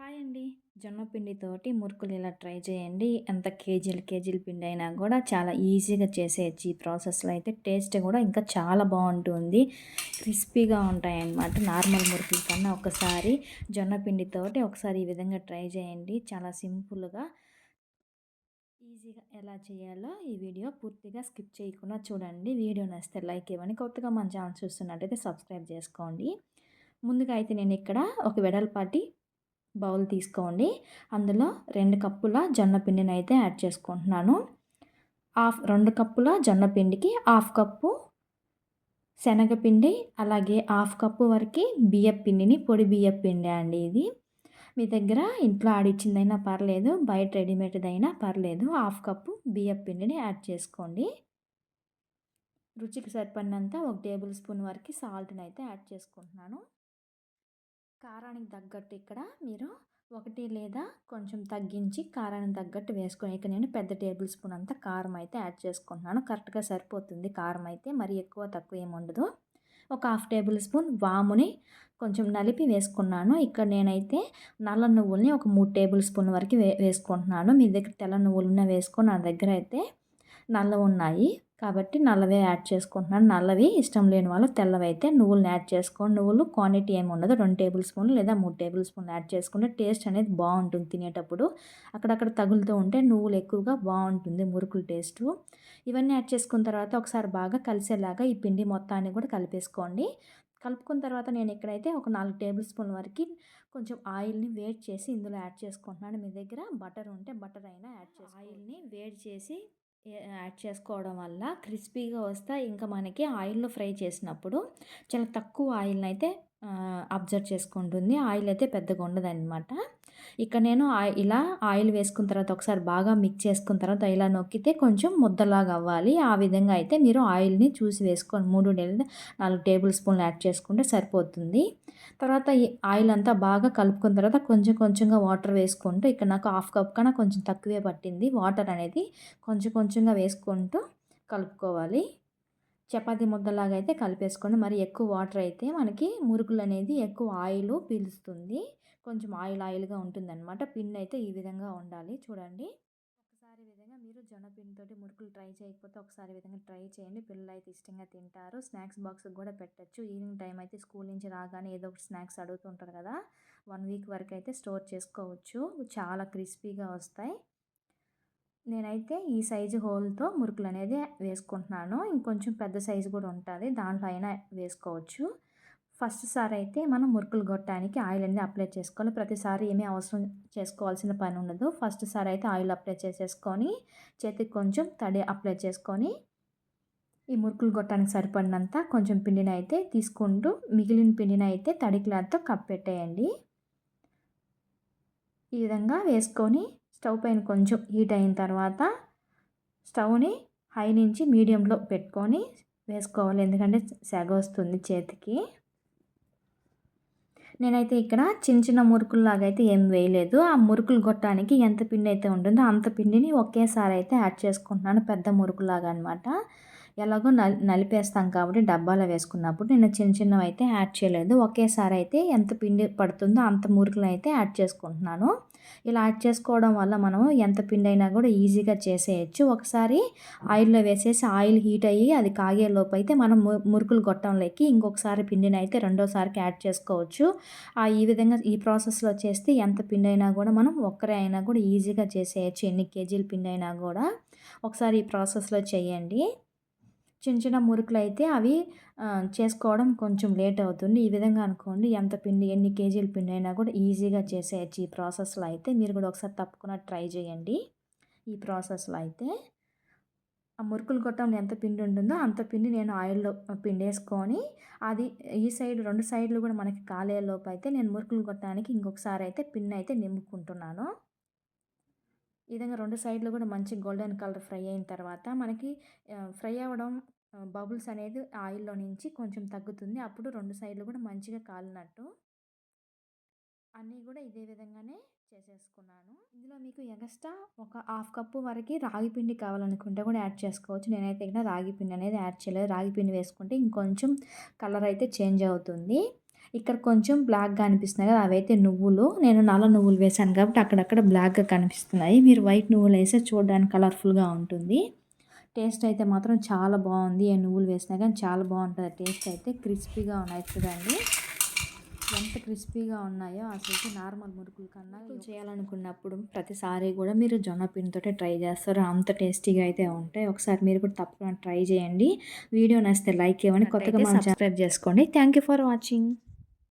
Hi అండి. జొన్న పిండితోటి మురుకులు ఇలా ట్రై చేయండి. ఎంత కేజీలు పిండి అయినా కూడా చాలా ఈజీగా చేసేయచ్చు. ఈ ప్రాసెస్‌లో అయితే టేస్ట్ కూడా ఇంకా చాలా బావుంటుంది. క్రిస్పీగా ఉంటాయన్నమాట. నార్మల్ మురుకుల కన్నా ఒకసారి జొన్న పిండితోటి ఒకసారి ఈ విధంగా ట్రై చేయండి. చాలా సింపుల్‌గా, ఈజీగా ఎలా చేయాలో ఈ వీడియో పూర్తిగా స్కిప్ చేయకుండా చూడండి. వీడియో నచ్చితే లైక్ ఇవ్వండి. కొత్తగా మన ఛానల్ చూస్తున్నట్టయితే సబ్స్క్రైబ్ చేసుకోండి. ముందుగా అయితే నేను ఇక్కడ ఒక వెడల్పాటి బౌల్ తీసుకోండి. అందులో 2 కప్పుల జొన్న పిండినైతే యాడ్ చేసుకుంటున్నాను. 2 కప్పుల జొన్న పిండికి హాఫ్ కప్పు శనగపిండి, అలాగే హాఫ్ కప్పు వరకి బియ్యపు పిండిని, పొడి బియ్యపు పిండి అండి ఇది. మీ దగ్గర ఇంట్లో ఆడిచ్చిందైనా పర్లేదు, బయట రెడీమేడ్‌దైనా పర్లేదు. హాఫ్ కప్పు బియ్యపు పిండిని యాడ్ చేసుకోండి. రుచికి సరిపడినంత ఒక టేబుల్ స్పూన్ వరకి సాల్ట్‌నైతే యాడ్ చేసుకుంటున్నాను. కారానికి తగ్గట్టు ఇక్కడ మీరు 1 లేదా కొంచెం తగ్గించి కారానికి తగ్గట్టు వేసుకొని, ఇక నేను పెద్ద టేబుల్ స్పూన్ అంతా కారం అయితే యాడ్ చేసుకుంటున్నాను. కరెక్ట్‌గా సరిపోతుంది కారం అయితే, మరి ఎక్కువ తక్కువ ఏమి ఉండదు. ఒక హాఫ్ టేబుల్ స్పూన్ వాముని కొంచెం నలిపి వేసుకున్నాను. ఇక్కడ నేనైతే నల్ల నువ్వుల్ని ఒక 3 టేబుల్ స్పూన్ వరకు వేసుకుంటున్నాను. మీ దగ్గర తెల్ల నువ్వులున్నా వేసుకోండి. నా దగ్గర అయితే నల్లవున్నాయి కాబట్టి నల్లవే యాడ్ చేసుకుంటున్నాను. నల్లవి ఇష్టం లేని వాళ్ళు తెల్లవైతే నువ్వులని యాడ్ చేసుకోండి. నువ్వులు క్వాంటిటీ ఏమి ఉండదు. 2 టేబుల్ స్పూన్లు లేదా 3 టేబుల్ స్పూన్లు యాడ్ చేసుకుంటే టేస్ట్ అనేది బాగుంటుంది తినేటప్పుడు. అక్కడక్కడ తగులుతూ ఉంటే నువ్వులు ఎక్కువగా బాగుంటుంది మురుకులు టేస్టు. ఇవన్నీ యాడ్ చేసుకున్న తర్వాత ఒకసారి బాగా కలిసేలాగా ఈ పిండి మొత్తాన్ని కూడా కలిపేసుకోండి. కలుపుకున్న తర్వాత నేను ఇక్కడైతే ఒక 4 టేబుల్ స్పూన్ వరకు కొంచెం ఆయిల్ని వేడి చేసి ఇందులో యాడ్ చేసుకుంటున్నాను. మీ దగ్గర బటర్ ఉంటే బటర్ అయినా యాడ్ చేసుకోండి. ఆయిల్ని వేడి చేసి యాడ్ చేసుకోవడం వల్ల క్రిస్పీగా వస్తాయి. ఇంకా మనకి ఆయిల్‌లో ఫ్రై చేసినప్పుడు చాలా తక్కువ ఆయిల్‌ని అయితే అబ్జర్వ్ చేసుకుంటుంది. ఆయిల్ అయితే పెద్దగా ఉండదనమాట. ఇక్కడ నేను ఇలా ఆయిల్ వేసుకున్న తర్వాత ఒకసారి బాగా మిక్స్ చేసుకున్న తర్వాత ఇలా నొక్కితే కొంచెం ముద్దలాగా అవ్వాలి. ఆ విధంగా అయితే మీరు ఆయిల్‌ని చూసి వేసుకోండి. 3 లేదా 4 టేబుల్ స్పూన్లు యాడ్ చేసుకుంటే సరిపోతుంది. తర్వాత ఈ ఆయిల్ అంతా బాగా కలుపుకున్న తర్వాత కొంచెం కొంచెంగా వాటర్ వేసుకుంటూ, ఇక్కడ నాకు హాఫ్ కప్ కన్నా కొంచెం తక్కువే పట్టింది. వాటర్ అనేది కొంచెం కొంచెంగా వేసుకుంటూ కలుపుకోవాలి. చపాతీ ముద్దలాగా అయితే కలిపేసుకోండి. మరి ఎక్కువ వాటర్ అయితే మనకి మురుకులు అనేది ఎక్కువ ఆయిల్ పీలుస్తుంది. కొంచెం ఆయిల్‌గా ఉంటుందన్నమాట. పిండి అయితే ఈ విధంగా ఉండాలి చూడండి. ఒకసారి ఈ విధంగా మీరు జొన్న పిండితోటి మురుకులు ట్రై చేయకపోతే ఒకసారి ఈ విధంగా ట్రై చేయండి. పిల్లలైతే ఇష్టంగా తింటారు. స్నాక్స్ బాక్స్‌కి కూడా పెట్టొచ్చు. ఈవినింగ్ టైం అయితే స్కూల్ నుంచి రాగానే ఏదో ఒకటి స్నాక్స్ అడుగుతుంటారు కదా! 1 వీక్ వరకు అయితే స్టోర్ చేసుకోవచ్చు. చాలా క్రిస్పీగా వస్తాయి. నేనైతే ఈ సైజు హోల్‌తో మురుకులనేది వేసుకుంటున్నాను. ఇంకొంచెం పెద్ద సైజు కూడా ఉంటది. దాంట్లో అయినా వేసుకోవచ్చు. ఫస్ట్ సారి అయితే మనం మురుకులు గొట్టడానికి ఆయిల్ అనేది అప్లై చేసుకోవాలి. ప్రతిసారి ఏమీ అవసరం చేసుకోవాల్సిన పని ఉండదు. ఫస్ట్ సారి అయితే ఆయిల్ అప్లై చేసేసుకొని, చేతికి కొంచెం తడి అప్లై చేసుకొని, ఈ మురుకులు గొట్టడానికి సరిపడినంత కొంచెం పిండినైతే తీసుకుంటూ, మిగిలిన పిండినైతే తడి క్లాత్‌తో కప్పెట్టేయండి. ఈ విధంగా వేసుకొని స్టవ్ పైన కొంచెం హీట్ అయిన తర్వాత స్టవ్‌ని హై నుంచి మీడియంలో పెట్టుకొని వేసుకోవాలి. ఎందుకంటే సెగ వస్తుంది చేతికి. నేనైతే ఇక్కడ చిన్న చిన్న మురుకుల్లాగా అయితే ఏం వేయలేదు. ఆ మురుకులు గొట్టడానికి ఎంత పిండి అయితే ఉంటుందో అంత పిండిని ఒకేసారి అయితే యాడ్ చేసుకుంటున్నాను. పెద్ద మురుకులాగా అనమాట. ఎలాగో నలిపేస్తాం కాబట్టి డబ్బాలో వేసుకున్నప్పుడు నేను చిన్న చిన్నవైతే యాడ్ చేయలేదు. ఒకేసారి అయితే ఎంత పిండి పడుతుందో అంత మురుకులైతే యాడ్ చేసుకుంటున్నాను. ఇలా యాడ్ చేసుకోవడం వల్ల మనం ఎంత పిండి అయినా కూడా ఈజీగా చేసేయచ్చు. ఒకసారి ఆయిల్‌లో వేసేసి ఆయిల్ హీట్ అయ్యి అది కాగేలోపు అయితే మనం మురుకులు గొట్టంలోకి ఇంకొకసారి పిండిని అయితే రెండోసారికి యాడ్ చేసుకోవచ్చు. ఈ విధంగా ఈ ప్రాసెస్‌లో చేస్తే ఎంత పిండి అయినా కూడా మనం ఒక్కరే అయినా కూడా ఈజీగా చేసేయచ్చు. ఎన్ని కేజీల పిండి అయినా కూడా. ఒకసారి ఈ ప్రాసెస్‌లో చేయండి. చిన్న చిన్న మురుకులైతే అవి చేసుకోవడం కొంచెం లేట్ అవుతుంది. ఈ విధంగా అనుకోండి ఎంత పిండి ఎన్ని కేజీల పిండి అయినా కూడా ఈజీగా చేసేయచ్చు ఈ ప్రాసెస్‌లో అయితే. మీరు కూడా ఒకసారి తప్పకుండా ట్రై చేయండి. ఈ ప్రాసెస్‌లో అయితే. ఆ మురుకులు గొట్టంలో ఎంత పిండి ఉంటుందో అంత పిండి నేను ఆయిల్‌లో పిండేసుకొని, అది ఈ సైడ్ 2 సైడ్‌లు కూడా మనకి కాలేలోపు అయితే నేను మురుకులు గొట్టడానికి ఇంకొకసారి అయితే పిన్నయితే నింపుకుంటున్నాను. ఈ విధంగా 2 సైడ్‌లు కూడా మంచి గోల్డెన్ కలర్ ఫ్రై అయిన తర్వాత మనకి ఫ్రై అవ్వడం బబుల్స్ అనేది ఆయిల్‌లో నుంచి కొంచెం తగ్గుతుంది. అప్పుడు 2 సైడ్‌లు కూడా మంచిగా కాలినట్టు. అన్నీ కూడా ఇదే విధంగానే చేసేసుకున్నాను. ఇందులో మీకు ఎగస్ట్రా ఒక హాఫ్ కప్పు వరకి రాగి పిండి కావాలనుకుంటే కూడా యాడ్ చేసుకోవచ్చు. నేనైతే ఇక్కడ రాగి పిండి అనేది యాడ్ చేయలేదు. రాగి పిండి వేసుకుంటే ఇంకొంచెం కలర్ అయితే చేంజ్ అవుతుంది. ఇక్కడ కొంచెం బ్లాక్‌గా అనిపిస్తున్నాయి కదా! అవైతే నువ్వులు. నేను నల్ల నువ్వులు వేశాను కాబట్టి అక్కడక్కడ బ్లాక్‌గా కనిపిస్తున్నాయి. మీరు వైట్ నువ్వులేస్తే చూడడానికి కలర్‌ఫుల్‌గా ఉంటుంది. టేస్ట్ అయితే మాత్రం చాలా బాగుంది. ఏ నువ్వులు వేసినా కానీ చాలా బాగుంటుంది టేస్ట్ అయితే. క్రిస్పీగా ఉన్నాయి చూడండి. ఎంత క్రిస్పీగా ఉన్నాయో అసలుకి నార్మల్ మురుకుల కన్నా చేయాలనుకున్నప్పుడు ప్రతిసారి కూడా మీరు జొన్న పిండితోటే ట్రై చేస్తారు. అంత టేస్టీగా అయితే ఉంటాయి. ఒకసారి మీరు కూడా తప్పకుండా ట్రై చేయండి. వీడియో నచ్చితే లైక్ ఇవ్వండి. కొత్తగా మనం సబ్స్క్రైబ్ చేసుకోండి. Thank you for watching.